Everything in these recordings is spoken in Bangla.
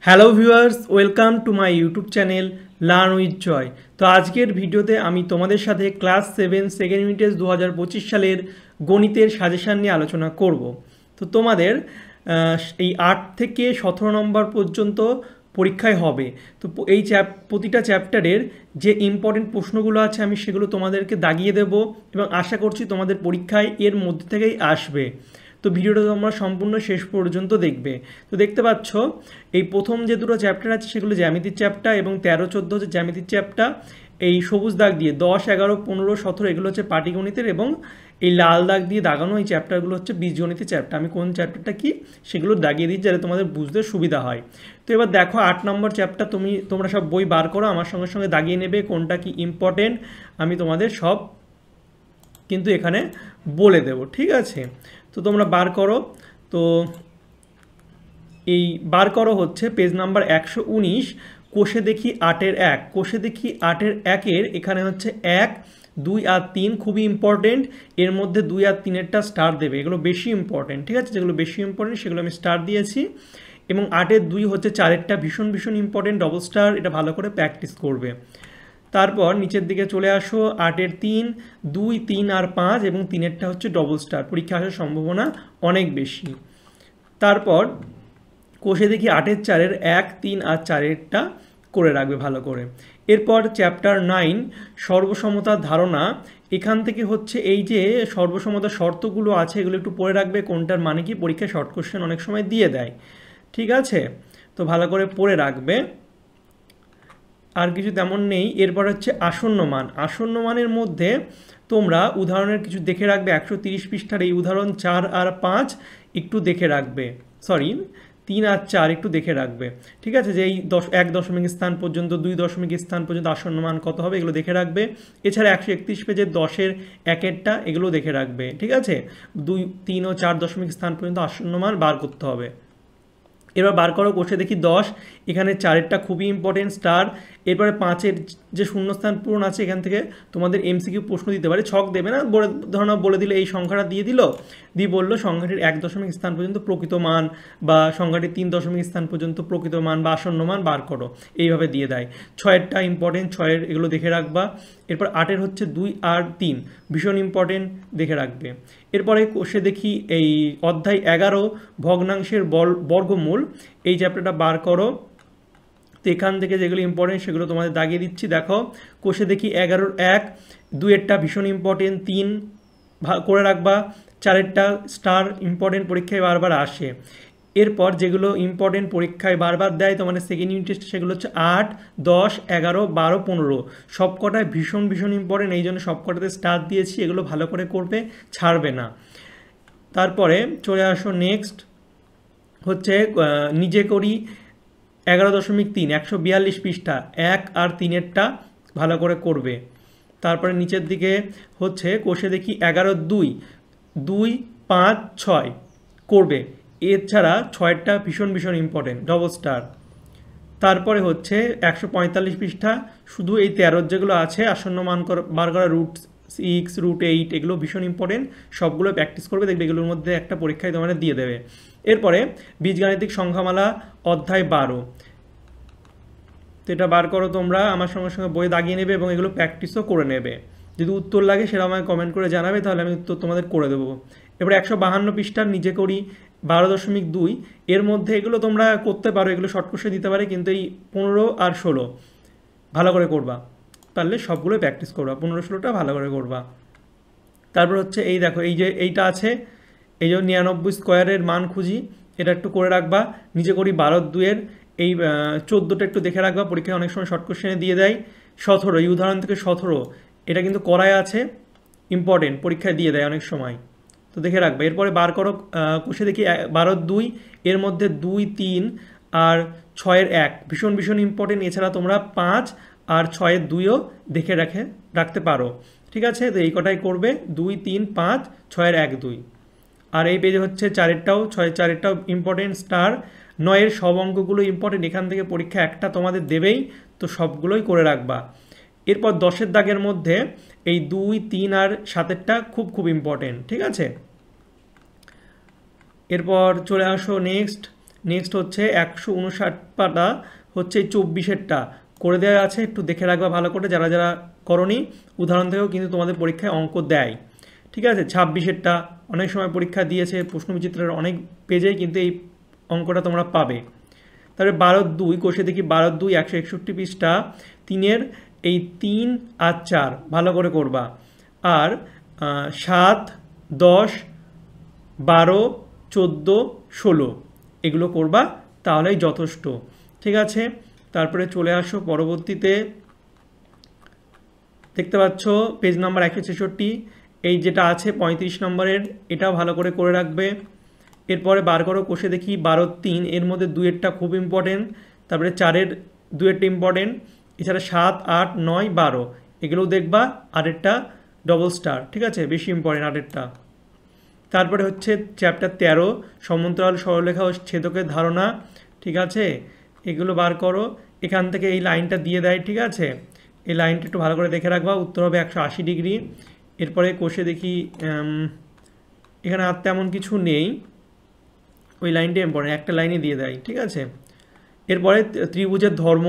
Hello viewers, welcome to my YouTube channel learn with Joy. তো আজকের ভিডিওতে আমি তোমাদের সাথে ক্লাস 7 সেকেন্ড ইউনিটের 2025 সালের গণিতের সাজেশান নিয়ে আলোচনা করব। তো তোমাদের এই 8 থেকে 17 নম্বর পর্যন্ত পরীক্ষায় হবে। তো এই প্রতিটা চ্যাপ্টারের যে ইম্পর্টেন্ট প্রশ্নগুলো আছে আমি সেগুলো তোমাদেরকে দাগিয়ে দেব এবং আশা করছি তোমাদের পরীক্ষায় এর মধ্যে থেকেই আসবে। তো ভিডিওটা তোমরা সম্পূর্ণ শেষ পর্যন্ত দেখবে। তো দেখতে পাচ্ছ এই প্রথম যে দুটো চ্যাপ্টার আছে সেগুলো জ্যামিতির চ্যাপ্টার এবং 13-14 হচ্ছে জ্যামিতির চ্যাপ্টার। এই সবুজ দাগ দিয়ে 10, 11, 15, 17 এগুলো হচ্ছে পাটিগণিতের এবং এই লাল দাগ দিয়ে দাগানো এই চ্যাপ্টারগুলো হচ্ছে বীজগণিতের চ্যাপ্টার। আমি কোন চ্যাপ্টারটা কি সেগুলো দাগিয়ে দিই যাতে তোমাদের বুঝতে সুবিধা হয়। তো এবার দেখো 8 নম্বর চ্যাপ্টার তোমরা সব বই বার করো, আমার সঙ্গে সঙ্গে দাগিয়ে নেবে কোনটা কি ইম্পর্টেন্ট আমি তোমাদের সব কিন্তু এখানে বলে দেব, ঠিক আছে? তো তোমরা বার করো। তো এই বার করো হচ্ছে পেজ নাম্বার 119, কোষে দেখি 8-এর 1। কোষে দেখি 8-এর 1-এর এখানে হচ্ছে 1, 2 আর 3 খুবই ইম্পর্টেন্ট। এর মধ্যে 2 আর 3-এরটা স্টার দেবে, এগুলো বেশি ইম্পর্টেন্ট, ঠিক আছে? যেগুলো বেশি ইম্পর্টেন্ট সেগুলো আমি স্টার দিয়েছি। এবং 8-এর 2 হচ্ছে 4-এরটা ভীষণ ভীষণ ইম্পর্টেন্ট, ডবল স্টার, এটা ভালো করে প্র্যাকটিস করবে। তারপর নিচের দিকে চলে আসো 8-এর 3, 2, 3 আর 5 এবং 3-এরটা হচ্ছে ডবল স্টার, পরীক্ষা আসার সম্ভাবনা অনেক বেশি। তারপর কোষে দেখি 8-এর 4-এর 1, 3 আর 4-এরটা করে রাখবে ভালো করে। এরপর চ্যাপ্টার 9 সর্বসমতার ধারণা। এখান থেকে হচ্ছে এই যে সর্বসমতার শর্তগুলো আছে এগুলো একটু পড়ে রাখবে, কোনটার মানে কি পরীক্ষায় শর্ট কোশ্চেন অনেক সময় দিয়ে দেয়, ঠিক আছে? তো ভালো করে পড়ে রাখবে, আর কিছু তেমন নেই। এরপর হচ্ছে আসন্ন মান। আসন্ন মানের মধ্যে তোমরা উদাহরণের কিছু দেখে রাখবে। 130 পৃষ্ঠার এই উদাহরণ 4 আর 5 একটু দেখে রাখবে, 3 আর 4 একটু দেখে রাখবে, ঠিক আছে? যে এই 1 দশমিক স্থান পর্যন্ত 2 দশমিক স্থান পর্যন্ত আসন্ন মান কত হবে এগুলো দেখে রাখবে। এছাড়া 131 পেজের 10-এর 1-এরটা এগুলো দেখে রাখবে, ঠিক আছে? 2, 3 ও 4 দশমিক স্থান পর্যন্ত আসন্ন মান বার করতে হবে। এবার বার করো কোষে দেখি 10, এখানে 4-এরটা খুবই ইম্পর্টেন্ট, স্টার। এরপরে 5-এর যে শূন্যস্থান পূরণ আছে এখান থেকে তোমাদের এমসিকিউ প্রশ্ন দিতে পারে, ছক দেবে না, ধরো বলে দিল এই সংখ্যাটা দিয়ে দিল, দিয়ে বললো সংখ্যাটির 1 দশমিক স্থান পর্যন্ত প্রকৃত মান বা সংখ্যাটির 3 দশমিক স্থান পর্যন্ত প্রকৃত মান বা আসন্ন মান বার করো, এইভাবে দিয়ে দেয়। 6-এরটা ইম্পর্টেন্ট, 6-এর এগুলো দেখে রাখবা। এরপর 8-এর হচ্ছে 2 আর 3 ভীষণ ইম্পর্টেন্ট, দেখে রাখবে। এরপরে কোষে দেখি এই অধ্যায় 11 ভগ্নাংশের বর্গমূল, এই চ্যাপ্টারটা বার করো। তো এখান থেকে যেগুলো ইম্পর্টেন্ট সেগুলো তোমাদের দাগিয়ে দিচ্ছি, দেখো। কোষে দেখি 11-এর 1, 2-এরটা ভীষণ ইম্পর্টেন্ট, 3 করে রাখবা, 4-এরটা স্টার ইম্পর্টেন্ট, পরীক্ষায় বারবার আসে। এরপর যেগুলো ইম্পর্টেন্ট পরীক্ষায় বারবার দেয় তোমাদের সেকেন্ড ইউনিট টেস্ট সেগুলো হচ্ছে 8, 10, 11, 12, 15 সবকটায় ভীষণ ভীষণ ইম্পর্টেন্ট, এই জন্য সবকটাতে স্টার দিয়েছি, এগুলো ভালো করে করবে, ছাড়বে না। তারপরে চলে আসো নেক্সট হচ্ছে নিজে করি 11.3, 142 পৃষ্ঠা 1 আর 3-এরটা ভালো করে করবে। তারপরে নিচের দিকে হচ্ছে কোষে দেখি 11, 2, 2, 5, 6 করবে। এছাড়া 6-এরটা ভীষণ ভীষণ ইম্পর্টেন্ট, ডবল স্টার। তারপরে হচ্ছে 145 পৃষ্ঠা শুধু এই 13 যেগুলো আছে আসন্ন মান বার করা, √6, √8 এগুলো ভীষণ ইম্পর্টেন্ট, সবগুলো প্র্যাকটিস করবে, দেখবে এগুলোর মধ্যে একটা পরীক্ষায় তোমাদের দিয়ে দেবে। এরপরে বীজগাণিতিক সংখ্যামালা অধ্যায় 12, তো এটা বার করো তোমরা, আমার সঙ্গে সঙ্গে বই দাগিয়ে নেবে এবং এগুলো প্র্যাকটিসও করে নেবে। যদি উত্তর লাগে সেটা আমায় কমেন্ট করে জানাবে, তাহলে আমি উত্তর তোমাদের করে দেবো। এবার 152 পৃষ্ঠার নিজে করি 12.2, এর মধ্যে এগুলো তোমরা করতে পারো, এগুলো শর্ট কোশ্চেন দিতে পারে, কিন্তু এই 15 আর 16 ভালো করে করবা, পারলে সবগুলো প্র্যাকটিস করবা, 15-16টা ভালো করে করবা। তারপর হচ্ছে এই দেখো এই যে এইটা আছে, এই যে 99 স্কোয়ারের মান খুঁজি, এটা একটু করে রাখবা। নিজে করি 12-2-এর এই 14টা একটু দেখে রাখবা, পরীক্ষায় অনেক সময় শর্ট কোশ্চেনে দিয়ে দেয়। 17 এই উদাহরণ থেকে 17 এটা কিন্তু করাই আছে, ইম্পর্টেন্ট, পরীক্ষায় দিয়ে দেয় অনেক সময়, তো দেখে রাখবে। এরপরে বার করো কোষে দেখি 12-2, এর মধ্যে 2, 3 আর 6-এর 1 ভীষণ ভীষণ ইম্পর্টেন্ট। এছাড়া তোমরা 5 আর 6-এর 2ও দেখে রাখতে পারো, ঠিক আছে? তো এই কটাই করবে, 2, 3, 5, 6-এর 1, 2। আর এই পেজে হচ্ছে 4-এরটাও 4-এরটাও ইম্পর্টেন্ট, স্টার। 9-এর সব অঙ্কগুলো ইম্পর্টেন্ট, এখান থেকে পরীক্ষা একটা তোমাদের দেবেই, তো সবগুলোই করে রাখবা। এরপর 10-এর দাগের মধ্যে এই 2, 3 আর 7-এরটা খুব খুব ইম্পর্টেন্ট, ঠিক আছে? এরপর চলে আসো নেক্সট নেক্সট হচ্ছে 159 পাতা হচ্ছে 24-এরটা করে দেওয়া আছে, একটু দেখে রাখবা ভালো করে যারা যারা করনি। উদাহরণ থেকেও কিন্তু তোমাদের পরীক্ষায় অঙ্ক দেয়, ঠিক আছে। 26-এরটা অনেক সময় পরীক্ষা দিয়েছে, প্রশ্নবিচিত্রের অনেক পেজেই কিন্তু এই অঙ্কটা তোমরা পাবে। তারপরে 12-2 কোষে দেখি 12-2 161 পৃষ্ঠা, 3-এর এই 3 আর 4 ভালো করে করবা। আর 7, 10, 12, 14, 16 এগুলো করবা, তাহলেই যথেষ্ট, ঠিক আছে। তারপরে চলে আসো পরবর্তীতে, দেখতে পাচ্ছ পেজ নাম্বার 166, এই যেটা আছে 35 নম্বরের, এটাও ভালো করে করে রাখবে। এরপরে বার করো কোষে দেখি 12-3, এর মধ্যে 2-এরটা খুব ইম্পর্টেন্ট, তারপরে 4-এর 2-এরটা ইম্পর্টেন্ট, এছাড়া 7, 8, 9, 12 এগুলোও দেখবা, আরেরটা ডবল স্টার, ঠিক আছে, বেশি ইম্পর্টেন্ট আরেরটা। তারপরে হচ্ছে চ্যাপ্টার 13 সমান্তরাল সরলরেখা ও ছেদকের ধারণা, ঠিক আছে, এগুলো বার করো। এখান থেকে এই লাইনটা দিয়ে দেয়, ঠিক আছে, এই লাইনটা একটু ভালো করে দেখে রাখবা, উত্তর হবে 180 ডিগ্রি। এরপরে কোষে দেখি এখানে আর তেমন কিছু নেই, ওই লাইনটা ইম্পর্টেন্ট, একটা লাইনই দিয়ে দেয়, ঠিক আছে। এরপরে ত্রিভুজের ধর্ম,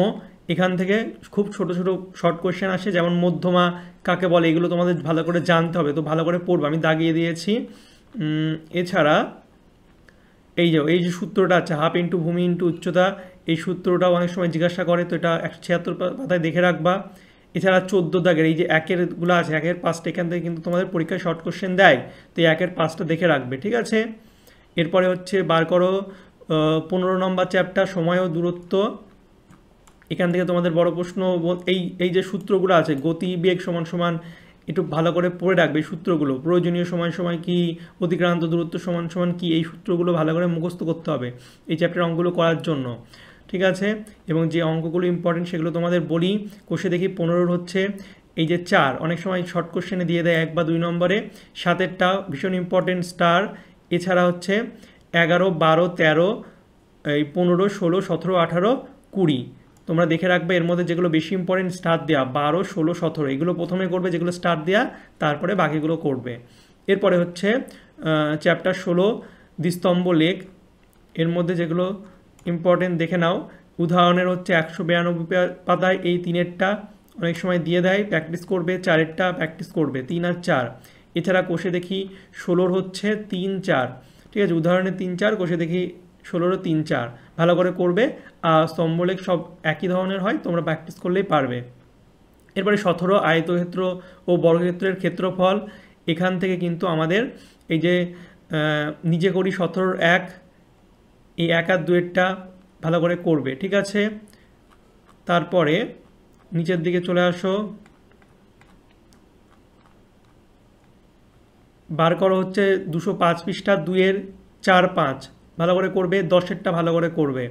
এখান থেকে খুব ছোট ছোট শর্ট কোশ্চেন আসে, যেমন মধ্যমা কাকে বলে, এগুলো তোমাদের ভালো করে জানতে হবে, তো ভালো করে পড়বে, আমি দাগিয়ে দিয়েছি। এছাড়া এই যে সূত্রটা আছে, হাফ ইন্টু ভূমি ইন্টু উচ্চতা, এই সূত্রটাও অনেক সময় জিজ্ঞাসা করে, তো এটা 176 পাতায় দেখে রাখবা। এছাড়া 14 দাগের এই যে একেরগুলো আছে, 1-এর 5টা এখান থেকে কিন্তু তোমাদের পরীক্ষায় শর্ট কোশ্চেন দেয়, তো 1-এর 5টা দেখে রাখবে, ঠিক আছে। এরপরে হচ্ছে বার করো 15 নম্বর চ্যাপ্টার সময় ও দূরত্ব, এখান থেকে তোমাদের বড় প্রশ্ন, এই যে সূত্রগুলো আছে, গতি বেগ সমান সমান, একটু ভালো করে পড়ে রাখবে এই সূত্রগুলো, প্রয়োজনীয় সময় সময় কি, অতিক্রান্ত দূরত্ব সমান সমান কি, এই সূত্রগুলো ভালো করে মুখস্থ করতে হবে এই চ্যাপ্টার অঙ্কগুলো করার জন্য, ঠিক আছে। এবং যে অঙ্কগুলো ইম্পর্টেন্ট সেগুলো তোমাদের বলি। কোষে দেখি 15 হচ্ছে এই যে 4, অনেক সময় শর্ট কোশ্চেনে দিয়ে দেয় 1 বা 2 নম্বরে, 7-এরটা ভীষণ ইম্পর্টেন্ট স্টার। এছাড়া হচ্ছে 11, 12, 13, এই 15, 16, 17, 18, 20 তোমরা দেখে রাখবে, এর মধ্যে যেগুলো বেশি ইম্পর্টেন্ট স্টার দেওয়া 12, 16, 17 এগুলো প্রথমে করবে, যেগুলো স্টার দেওয়া তারপরে বাকিগুলো করবে। এরপরে হচ্ছে চ্যাপ্টার 16 দ্বিস্তম্ভ লেখ, এর মধ্যে যেগুলো ইম্পর্টেন্ট দেখে নাও। উদাহরণের হচ্ছে 192 পাতায় এই 3-এরটা অনেক সময় দিয়ে দেয়, প্র্যাকটিস করবে। 4-এরটা প্র্যাকটিস করবে, 3 আর 4। এছাড়া কোষে দেখি 16 হচ্ছে 3, 4, ঠিক আছে, উদাহরণের 3, 4, কোষে দেখি 16, 3, 4 ভালো করে করবে। আর স্তম্ভলেখ সব একই ধরনের হয়, তোমরা প্র্যাকটিস করলেই পারবে। এরপরে 17 আয়তক্ষেত্র ও বর্গক্ষেত্রের ক্ষেত্রফল, এখান থেকে কিন্তু আমাদের এই যে নিজে করি 17-র 1, এই 1 আর 2-এরটা ভালো করে করবে, ঠিক আছে। তারপরে নিচের দিকে চলে আসো, বার করো হচ্ছে 205 পৃষ্ঠা 2-এর 4, 5 ভালো করে করবে, 10-এরটা ভালো করে করবে।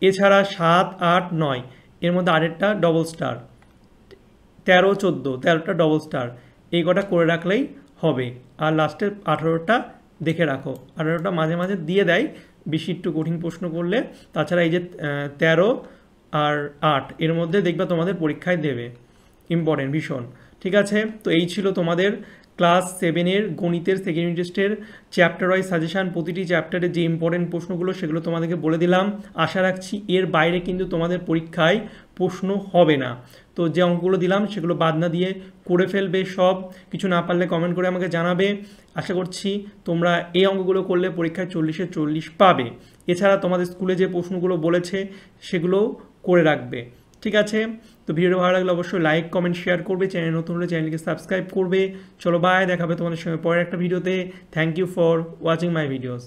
এছাড়া 7, 8, 9 এর মধ্যে আরেকটা ডবল স্টার, 13, 14, 13টা ডবল স্টার, এই কটা করে রাখলেই হবে। আর লাস্টের 18টা দেখে রাখো, 18টা মাঝে মাঝে দিয়ে দেয় বেশি একটু কঠিন প্রশ্ন করলে। তাছাড়া এই যে 13 আর 8 এর মধ্যে দেখবা তোমাদের পরীক্ষায় দেবে, ইম্পর্টেন্ট ভীষণ, ঠিক আছে। তো এই ছিল তোমাদের ক্লাস 7-এর গণিতের সেকেন্ড ইউনিট টেস্টের চ্যাপ্টার ওয়াইজ সাজেশান। প্রতিটি চ্যাপ্টারে যে ইম্পর্টেন্ট প্রশ্নগুলো সেগুলো তোমাদেরকে বলে দিলাম। আশা রাখছি এর বাইরে কিন্তু তোমাদের পরীক্ষায় প্রশ্ন হবে না। তো যে অঙ্কগুলো দিলাম সেগুলো বাদ না দিয়ে করে ফেলবে সব, কিছু না পারলে কমেন্ট করে আমাকে জানাবে। আশা করছি তোমরা এই অঙ্কগুলো করলে পরীক্ষায় 40-এ 40 পাবে। এছাড়া তোমাদের স্কুলে যে প্রশ্নগুলো বলেছে সেগুলোও করে রাখবে, ঠিক আছে। তো ভিডিওটা ভালো লাগলে অবশ্যই লাইক, কমেন্ট, শেয়ার করবে। চ্যানেল নতুন হলে চ্যানেলকে সাবস্ক্রাইব করবে। চলো বাই, দেখাবে তোমাদের সঙ্গে পরের একটা ভিডিওতে। Thank you for watching my videos.